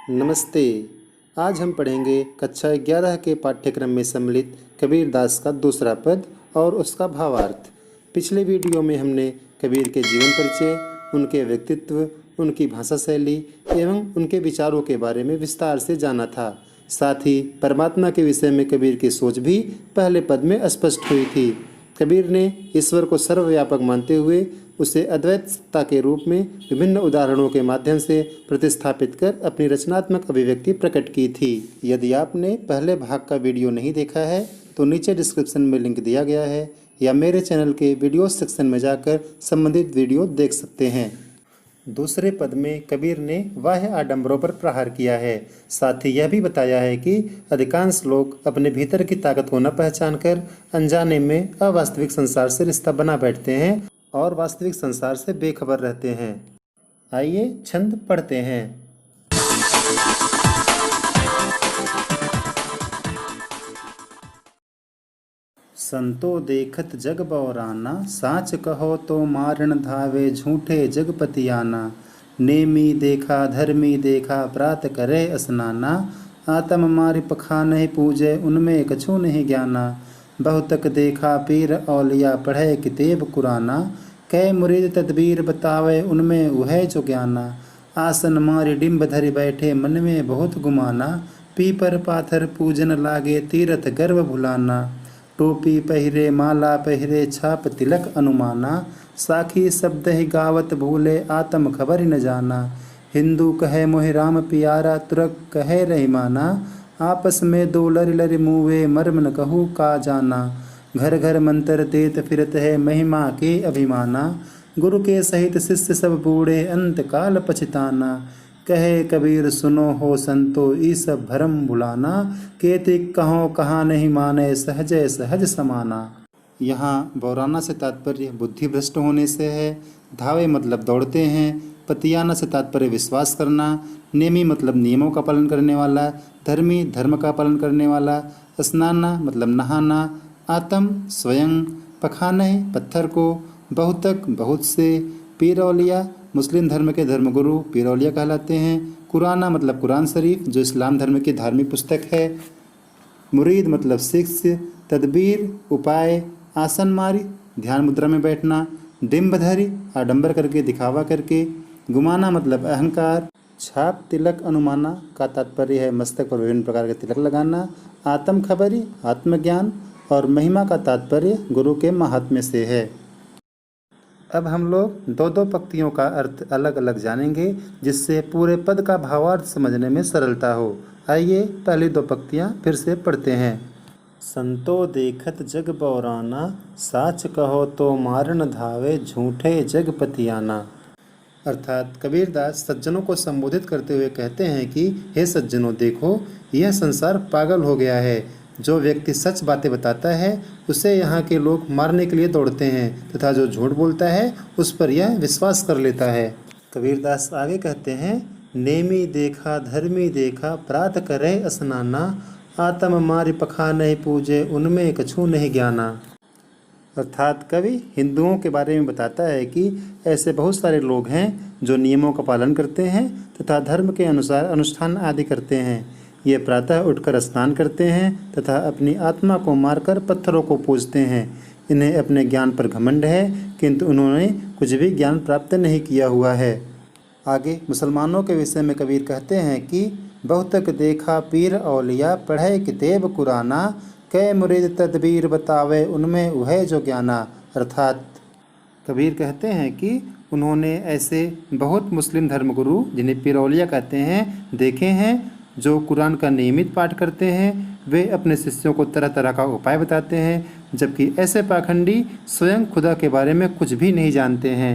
नमस्ते। आज हम पढ़ेंगे कक्षा 11 के पाठ्यक्रम में सम्मिलित कबीर दास का दूसरा पद और उसका भावार्थ। पिछले वीडियो में हमने कबीर के जीवन परिचय, उनके व्यक्तित्व, उनकी भाषा शैली एवं उनके विचारों के बारे में विस्तार से जाना था। साथ ही परमात्मा के विषय में कबीर की सोच भी पहले पद में स्पष्ट हुई थी। कबीर ने ईश्वर को सर्वव्यापक मानते हुए उसे अद्वैत सत्ता के रूप में विभिन्न उदाहरणों के माध्यम से प्रतिस्थापित कर अपनी रचनात्मक अभिव्यक्ति प्रकट की थी। यदि आपने पहले भाग का वीडियो नहीं देखा है तो नीचे डिस्क्रिप्शन में लिंक दिया गया है या मेरे चैनल के वीडियो सेक्शन में जाकर संबंधित वीडियो देख सकते हैं। दूसरे पद में कबीर ने बाह्य आडंबरों पर प्रहार किया है। साथ ही यह भी बताया है कि अधिकांश लोग अपने भीतर की ताकत को न पहचान कर अनजाने में अवास्तविक संसार से रिश्ता बना बैठते हैं और वास्तविक संसार से बेखबर रहते हैं। आइए छंद पढ़ते हैं। संतो देखत जग बौराना, साच कहो तो मारण धावे झूठे जगपतियाना। नेमी देखा धर्मी देखा, प्रात करे स्नाना। आत्म मारि पखा नहीं पूजे, उनमें कछु नहीं ज्ञाना। बहुतक देखा पीर औलिया, पढ़े किताब कुराना। कै मुरीद तदबीर बतावे, उनमें वह जो ज्ञाना। आसन मारि डिम्ब धरि बैठे, मन में बहुत गुमाना। पीपर पाथर पूजन लागे, तीरथ गर्व भुलाना। टोपी पहिरे माला पहिरे, छाप तिलक अनुमाना। साखी शब्द ही गावत भूले, आत्म खबर न जाना। हिंदू कहे मोहि राम पियारा, तुरक कहे रहीमाना। आपस में दो लरि लरि मुँवे, मर्म न कहूँ का जाना। घर घर मंत्र देत फिरत है, महिमा के अभिमाना। गुरु के सहित शिष्य सब बूढ़े, अंत काल पछताना। कहे कबीर सुनो हो संतो, ई सब भरम भुलाना। केतिक कहो कहाँ नहीं माने, सहज सहज समाना। यहाँ बौराना से तात्पर्य बुद्धि भ्रष्ट होने से है। धावे मतलब दौड़ते हैं। पतियाना से तात्पर्य विश्वास करना। नेमी मतलब नियमों का पालन करने वाला। धर्मी धर्म का पालन करने वाला। स्नाना मतलब नहाना। आत्म स्वयं। पखाने पत्थर को। बहुतक बहुत से। पीरौलिया मुस्लिम धर्म के धर्मगुरु पीरौलिया कहलाते हैं। कुराना मतलब कुरान शरीफ जो इस्लाम धर्म की धार्मिक पुस्तक है। मुरीद मतलब शिष्य। तदबीर उपाय। आसन मारी ध्यान मुद्रा में बैठना। डिम्बधरी आडंबर करके दिखावा करके। गुमाना मतलब अहंकार। छाप तिलक अनुमाना का तात्पर्य है मस्तक पर विभिन्न प्रकार के तिलक लगाना। आत्म खबरी आत्मज्ञान और महिमा का तात्पर्य गुरु के महात्म्य से है। अब हम लोग दो दो पंक्तियों का अर्थ अलग अलग जानेंगे जिससे पूरे पद का भावार्थ समझने में सरलता हो। आइए पहली दो पंक्तियाँ फिर से पढ़ते हैं। संतो देखत जग बौराना, साच कहो तो मारण धावे झूठे जगपतियाना। अर्थात कबीरदास सज्जनों को संबोधित करते हुए कहते हैं कि हे सज्जनों, देखो यह संसार पागल हो गया है। जो व्यक्ति सच बातें बताता है उसे यहाँ के लोग मारने के लिए दौड़ते हैं तथा जो झूठ बोलता है उस पर यह विश्वास कर लेता है। कबीरदास आगे कहते हैं, नेमी देखा धर्मी देखा, प्रात करे स्नाना। आत्म मारि पखा नहीं पूजे, उनमें कछु नहीं ज्ञाना। अर्थात कवि हिंदुओं के बारे में बताता है कि ऐसे बहुत सारे लोग हैं जो नियमों का पालन करते हैं तथा धर्म के अनुसार अनुष्ठान आदि करते हैं। ये प्रातः उठकर स्नान करते हैं तथा अपनी आत्मा को मारकर पत्थरों को पूजते हैं। इन्हें अपने ज्ञान पर घमंड है किंतु उन्होंने कुछ भी ज्ञान प्राप्त नहीं किया हुआ है। आगे मुसलमानों के विषय में कबीर कहते हैं कि बहुतक देखा पीर औलिया, पढ़े किताब कुराना। कै मुरीद तदबीर बतावे, उनमें वह जो ज्ञाना। अर्थात कबीर कहते हैं कि उन्होंने ऐसे बहुत मुस्लिम धर्मगुरु जिन्हें पीरौलिया कहते हैं देखे हैं जो कुरान का नियमित पाठ करते हैं। वे अपने शिष्यों को तरह तरह का उपाय बताते हैं, जबकि ऐसे पाखंडी स्वयं खुदा के बारे में कुछ भी नहीं जानते हैं।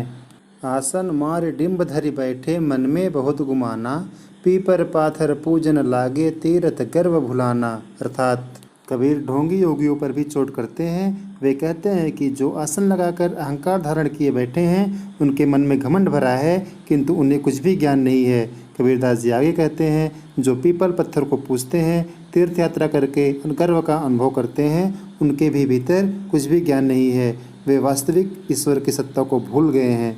आसन मार डिम्ब धरि बैठे, मन में बहुत गुमाना। पीपर पाथर पूजन लागे, तीरथ गर्व भुलाना। अर्थात कबीर ढोंगी योगियों पर भी चोट करते हैं। वे कहते हैं कि जो आसन लगाकर अहंकार धारण किए बैठे हैं उनके मन में घमंड भरा है किंतु उन्हें कुछ भी ज्ञान नहीं है। कबीरदास जी आगे कहते हैं, जो पीपल पत्थर को पूजते हैं, तीर्थ यात्रा करके गर्व का अनुभव करते हैं, उनके भी भीतर कुछ भी ज्ञान नहीं है। वे वास्तविक ईश्वर की सत्ता को भूल गए हैं।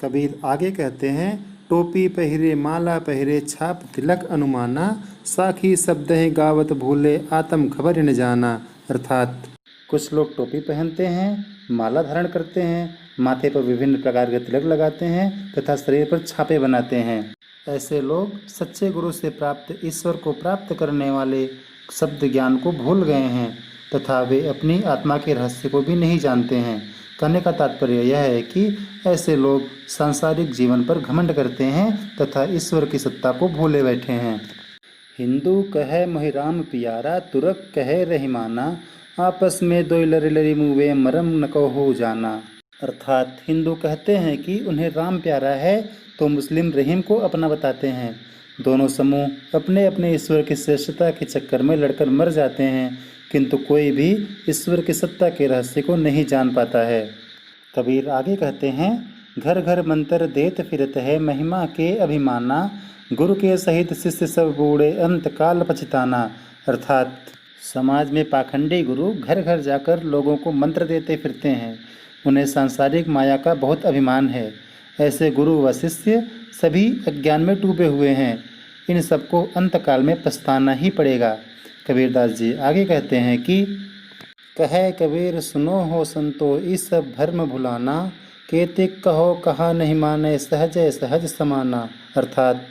कबीर आगे कहते हैं, टोपी पहिरे माला पहिरे छाप तिलक अनुमाना, साखी शब्द है गावत भूले आत्म खबर न जाना। अर्थात कुछ लोग टोपी पहनते हैं, माला धारण करते हैं, माथे पर विभिन्न प्रकार के तिलक लगाते हैं तथा शरीर पर छापे बनाते हैं। ऐसे लोग सच्चे गुरु से प्राप्त ईश्वर को प्राप्त करने वाले शब्द ज्ञान को भूल गए हैं तथा वे अपनी आत्मा के रहस्य को भी नहीं जानते हैं। कहने का तात्पर्य यह है कि ऐसे लोग सांसारिक जीवन पर घमंड करते हैं तथा ईश्वर की सत्ता को भूले बैठे हैं। हिंदू कहे मोहि राम पियारा, तुरक कहे रहीमाना, आपस में दो लरी लरी मुँहे मरम न कहो जाना। अर्थात हिंदू कहते हैं कि उन्हें राम प्यारा है तो मुस्लिम रहीम को अपना बताते हैं। दोनों समूह अपने अपने ईश्वर की श्रेष्ठता के चक्कर में लड़कर मर जाते हैं, किंतु कोई भी ईश्वर की सत्ता के रहस्य को नहीं जान पाता है। कबीर आगे कहते हैं, घर घर मंत्र देत फिरत है, महिमा के अभिमाना, गुरु के सहित शिष्य सब बूढ़े अंत काल पछताना। अर्थात समाज में पाखंडी गुरु घर घर जाकर लोगों को मंत्र देते फिरते हैं, उन्हें सांसारिक माया का बहुत अभिमान है। ऐसे गुरु व शिष्य सभी अज्ञान में डूबे हुए हैं, इन सबको अंतकाल में पछताना ही पड़ेगा। कबीरदास जी आगे कहते हैं कि कहे कबीर सुनो हो संतो, इस सब भर्म भुलाना, केतिक कहो कहा नहीं माने, सहज सहज समाना। अर्थात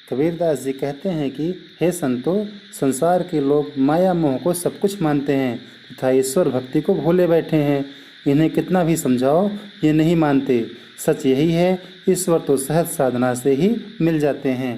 कबीरदास जी कहते हैं कि हे संतो, संसार के लोग माया मोह को सब कुछ मानते हैं तथा ईश्वर भक्ति को भूले बैठे हैं। इन्हें कितना भी समझाओ ये नहीं मानते। सच यही है, ईश्वर तो सहज साधना से ही मिल जाते हैं।